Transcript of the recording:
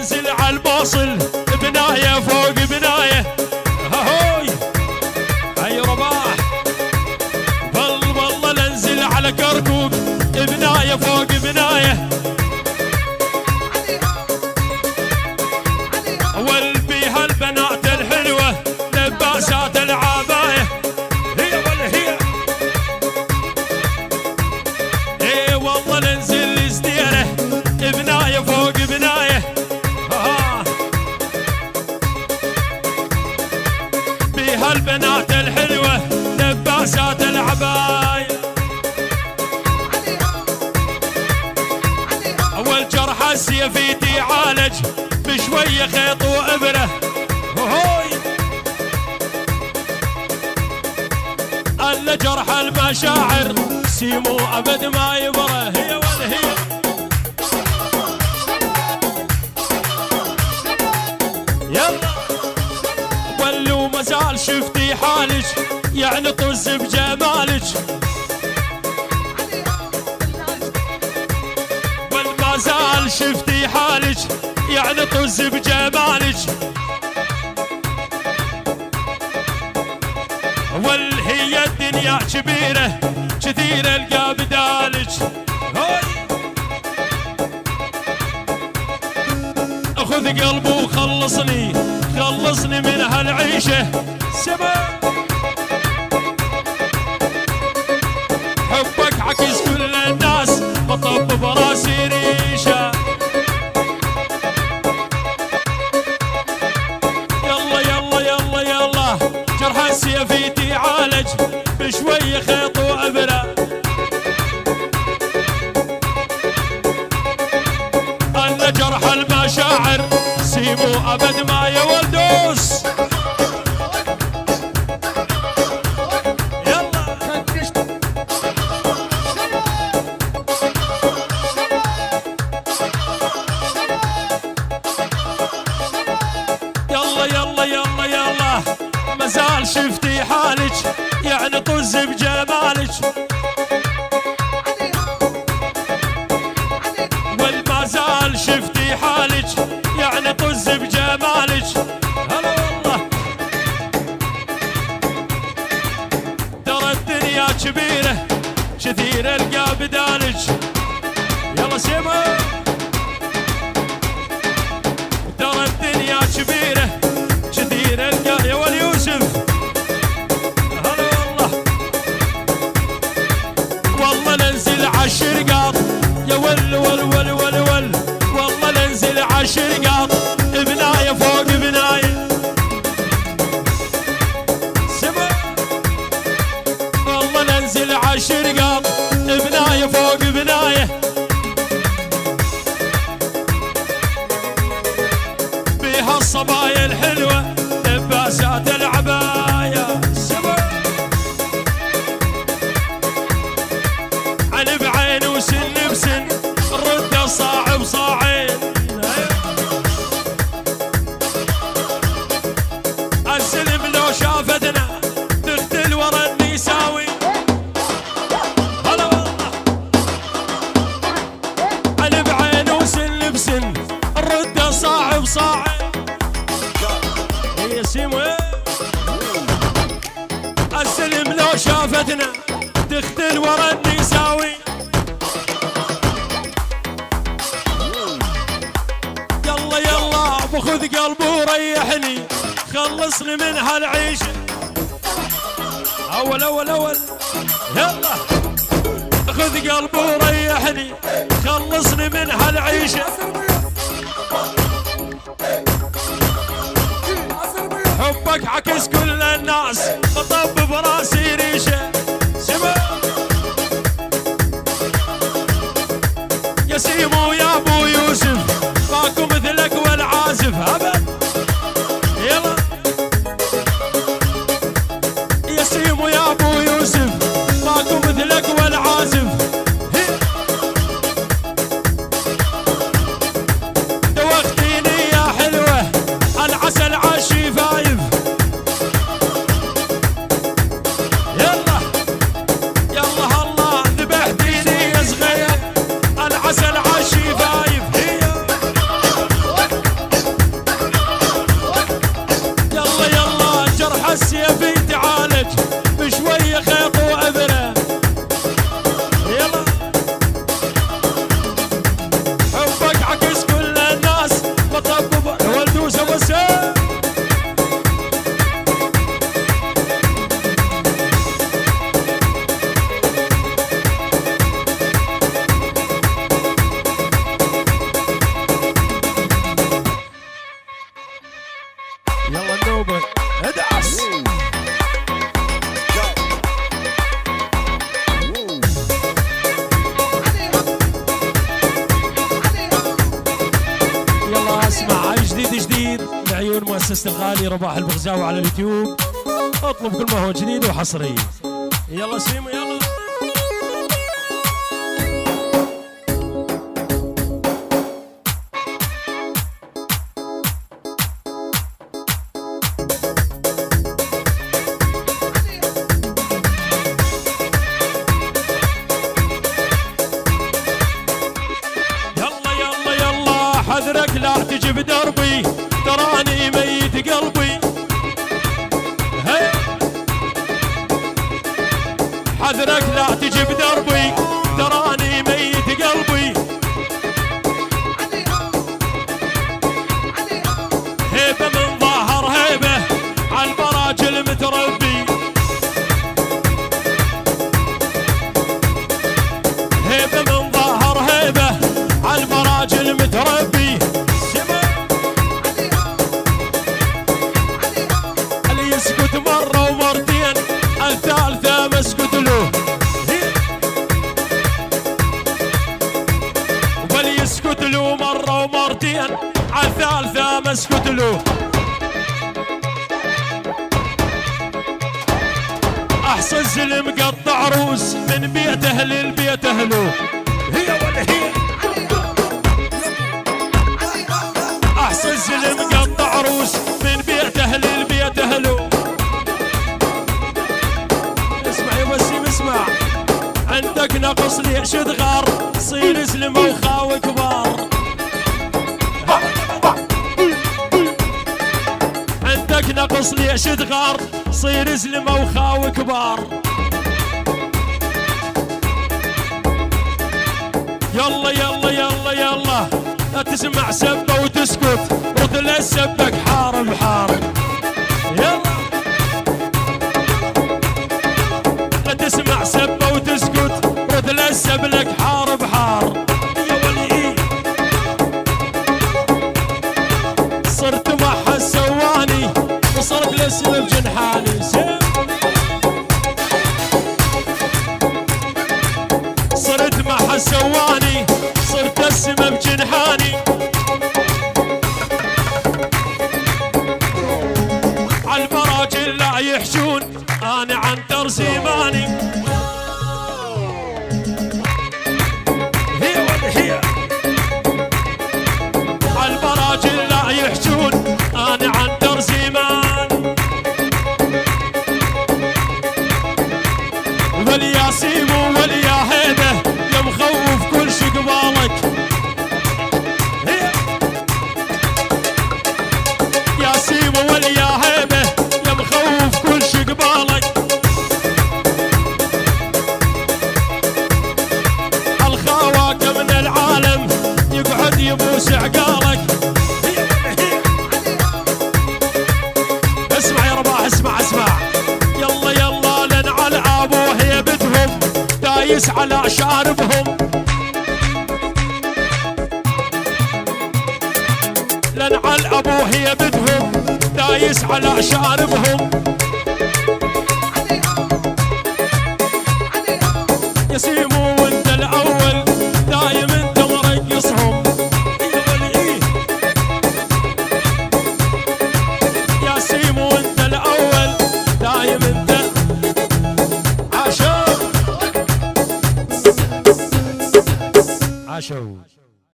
انزل على الموصل بنايه فوق بنايه هاي اي رباح والله ننزل على كركوك بنايه فوق بنايه والبيها البنات الحلوه لباسات العبايه هي ولا هي اي والله ننزل زديره بنايه فوق بنايه بيها البنات الحلوه لباسات العبايه اول جرح السيفيتي عالج بشويه خيط وابره هوي الا جرح المشاعر سيمو ابد ما يبره هي ولا هي يلا ولو ما زال شفتي حالك يعني طز بجمالك والما زال شفتي حالك يعني طز بجمالك والهي الدنيا كبيرة كثير القى بدالك خذ قلبي وخلصني خلصني من هالعيشة سما حبك عكس كل الناس بطب براسي ريشة يلا يلا يلا يلا جرح السيفيتي عالج بشوية خيط وأبرة أن جرح المشاعر سيبوا أبد ما يولدوس يلا يلا يلا يلا يلا مازال شفتي حالك يعني طز بجمالك والما زال شفتي حالك يعني طز بجمالك هلا والله ترى الدنيا كبيرة كثير القى بدالك يلا سيما ترى الدنيا كبيرة كثير القى يا ولي يوسف هلا والله ننزل عالشرقاط يا ول ول ول ول ول والله ننزل عالشرقاط بناية فوق بناية سما والله ننزل عالشرقاط بناية فوق بناية بيها الصبايا الحلوة لباسات العباية سما عن بعين وسن بسن الرده صاع بصاعين السلم لو شافتنا تقتل ورا النساوي هلا والله عن بعين وسن بسن الرده صاع بصاعين هي سيمو السلم لو شافتنا تقتل ورا النساوي يلا يلا بخذ قلبي وريحني خلصني من هالعيشة أول أول أول يلا خذ قلبي وريحني خلصني من هالعيشة حبك عكس كل الناس بطب براسي ريشة سما يا سيمو يا ابو يوسف ماكو مثلك والعازف ابد يلا يا سيمو يا ابو يوسف ماكو مثلك والعازف دوختيني يا حلوه العسل عالشفايف يلا يلا الله ذبحتيني يا صغير العسل عالشفايف اسمع جديد جديد لعيون مؤسسة الغالي رباح البغزاوي على اليوتيوب. اطلب كل ما هو جديد وحصري. يلا سيمو يلا. حذرك لا تجي بدربي تراني ميت قلبي. هي حذرك لا تجي بدربي تراني ميت قلبي. هيبة من ظاهر هيبة عالبراجل متربي. هيبة من ظاهر هيبة عالبراجل متربي. اللي يسكت مرة ومرتين الثالثة مسكت له. واللي يسكت له مرة ومرتين الثالثة مسكت له. أحسن زلم قطع روس من بيته للبيت أهله. هي ولا هي أحسن زلم قطع روس من بيته للبيت أهله. اسمع يا وسيم اسمع. عندك نقص ليش تغار صير زلمة وخاوي كبار. عندك نقص ليش تغار صير زلمة وخاوي كبار. يلا يلا يلا يلا لا تسمع سبة وتسكت وتلا سبك حارب حارب. يلا لا تسمع سبة وتسكت وتلا سبلك حارب حارب. يا ولي صرت معها سواني وصرت الاسم بجنحاني. صرت معها سواني صرت السما بجنحاني. عالبراجل لا يحشون انا عن ترسيماني. هي ولا هي عالبراجل لا يحشون انا عن ترسيمان. وليا سيمو وليا هيبه يا مخوف كل شي قبالك. يا سيمو وليا هيبه يا مخوف كل شي قبالك. الخواك من العالم يقعد يبوس عقالك. اسمع يا رباح اسمع اسمع. يلا يلا لنعل ابو هيبتهم دايس على شاربهم. لنعل ابو هيبتهم دايس على شاربهم. يا سيمو وانت الاول دايم انت مرقصهم. يا سيمو وانت الاول دايم انت عاشوا.